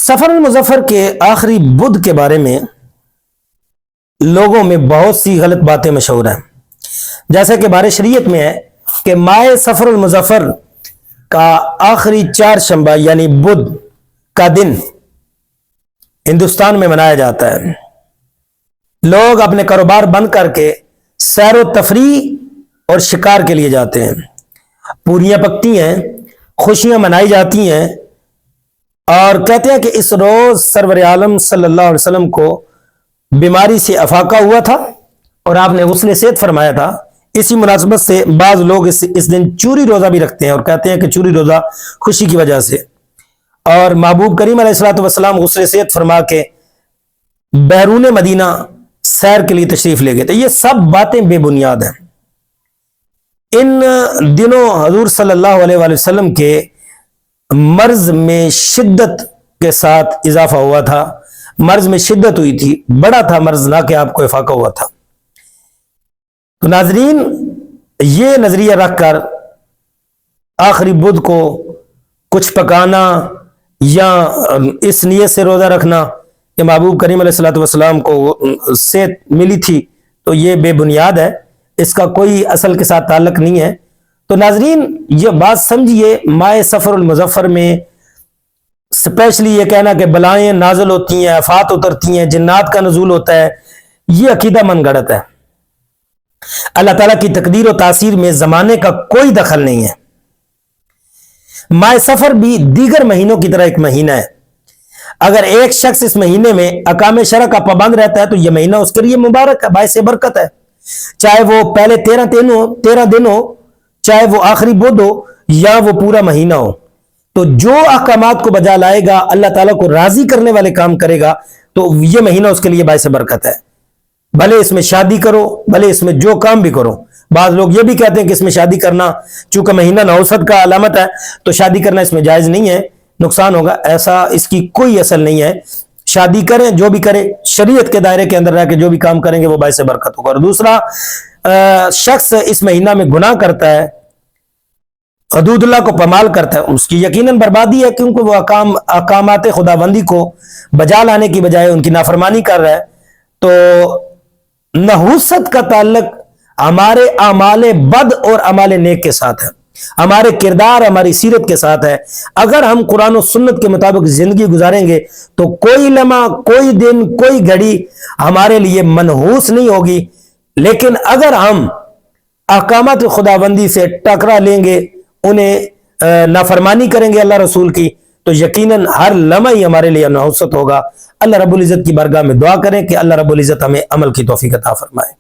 سفر المظفر کے آخری بدھ کے بارے میں لوگوں میں بہت سی غلط باتیں مشہور ہیں، جیسا کہ بارے شریعت میں ہے کہ ماہ سفر المظفر کا آخری چہارشنبہ یعنی بدھ کا دن ہندوستان میں منایا جاتا ہے۔ لوگ اپنے کاروبار بند کر کے سیر و تفریح اور شکار کے لیے جاتے ہیں، پوریاں پکتی ہیں، خوشیاں منائی جاتی ہیں اور کہتے ہیں کہ اس روز سرور عالم صلی اللہ علیہ وسلم کو بیماری سے افاقہ ہوا تھا اور آپ نے غسل صحت فرمایا تھا۔ اسی مناسبت سے بعض لوگ اس دن چوری روزہ بھی رکھتے ہیں اور کہتے ہیں کہ چوری روزہ خوشی کی وجہ سے، اور محبوب کریم علیہ الصلوۃ والسلام غسل صحت فرما کے بیرون مدینہ سیر کے لیے تشریف لے گئے تھے۔ یہ سب باتیں بے بنیاد ہیں۔ ان دنوں حضور صلی اللہ علیہ وآلہ وسلم کے مرض میں شدت کے ساتھ اضافہ ہوا تھا، مرض میں شدت ہوئی تھی، بڑا تھا مرض، نہ کہ آپ کو افاقہ ہوا تھا۔ تو ناظرین، یہ نظریہ رکھ کر آخری بدھ کو کچھ پکانا یا اس نیت سے روزہ رکھنا کہ محبوب کریم علیہ الصلوۃ والسلام کو صحت ملی تھی، تو یہ بے بنیاد ہے، اس کا کوئی اصل کے ساتھ تعلق نہیں ہے۔ تو ناظرین، یہ بات سمجھیے، ماہ سفر المظفر میں اسپیشلی یہ کہنا کہ بلائیں نازل ہوتی ہیں، آفات اترتی ہیں، جنات کا نزول ہوتا ہے، یہ عقیدہ من گھڑت ہے۔ اللہ تعالیٰ کی تقدیر و تاثیر میں زمانے کا کوئی دخل نہیں ہے۔ ماہ سفر بھی دیگر مہینوں کی طرح ایک مہینہ ہے۔ اگر ایک شخص اس مہینے میں احکام شرع کا پابند رہتا ہے تو یہ مہینہ اس کے لیے مبارک ہے، باعث برکت ہے، چاہے وہ پہلے 13 دن ہو، چاہے وہ آخری بدھ ہو یا وہ پورا مہینہ ہو۔ تو جو احکامات کو بجا لائے گا، اللہ تعالیٰ کو راضی کرنے والے کام کرے گا، تو یہ مہینہ اس کے لیے باعث برکت ہے۔ بھلے اس میں شادی کرو، بھلے اس میں جو کام بھی کرو۔ بعض لوگ یہ بھی کہتے ہیں کہ اس میں شادی کرنا چونکہ مہینہ نحوست کا علامت ہے تو شادی کرنا اس میں جائز نہیں ہے، نقصان ہوگا۔ ایسا اس کی کوئی اصل نہیں ہے۔ شادی کریں، جو بھی کریں، شریعت کے دائرے کے اندر رہ کے جو بھی کام کریں گے وہ باعث برکت ہوگا۔ اور دوسرا، شخص اس مہینہ میں گناہ کرتا ہے، حدود اللہ کو پامال کرتا ہے، اس کی یقیناً بربادی ہے، کیونکہ وہ احکامات خداوندی کو بجا لانے کی بجائے ان کی نافرمانی کر رہا ہے۔ تو نحوست کا تعلق ہمارے اعمال بد اور اعمال نیک کے ساتھ ہے، ہمارے کردار، ہماری سیرت کے ساتھ ہے۔ اگر ہم قرآن و سنت کے مطابق زندگی گزاریں گے تو کوئی لمحہ، کوئی دن، کوئی گھڑی ہمارے لیے منحوس نہیں ہوگی۔ لیکن اگر ہم احکامات خداوندی سے ٹکرا لیں گے، انہیں نافرمانی کریں گے اللہ رسول کی، تو یقیناً ہر لمحہ ہی ہمارے لیے نحوست ہوگا۔ اللہ رب العزت کی بارگاہ میں دعا کریں کہ اللہ رب العزت ہمیں عمل کی توفیق عطا فرمائے۔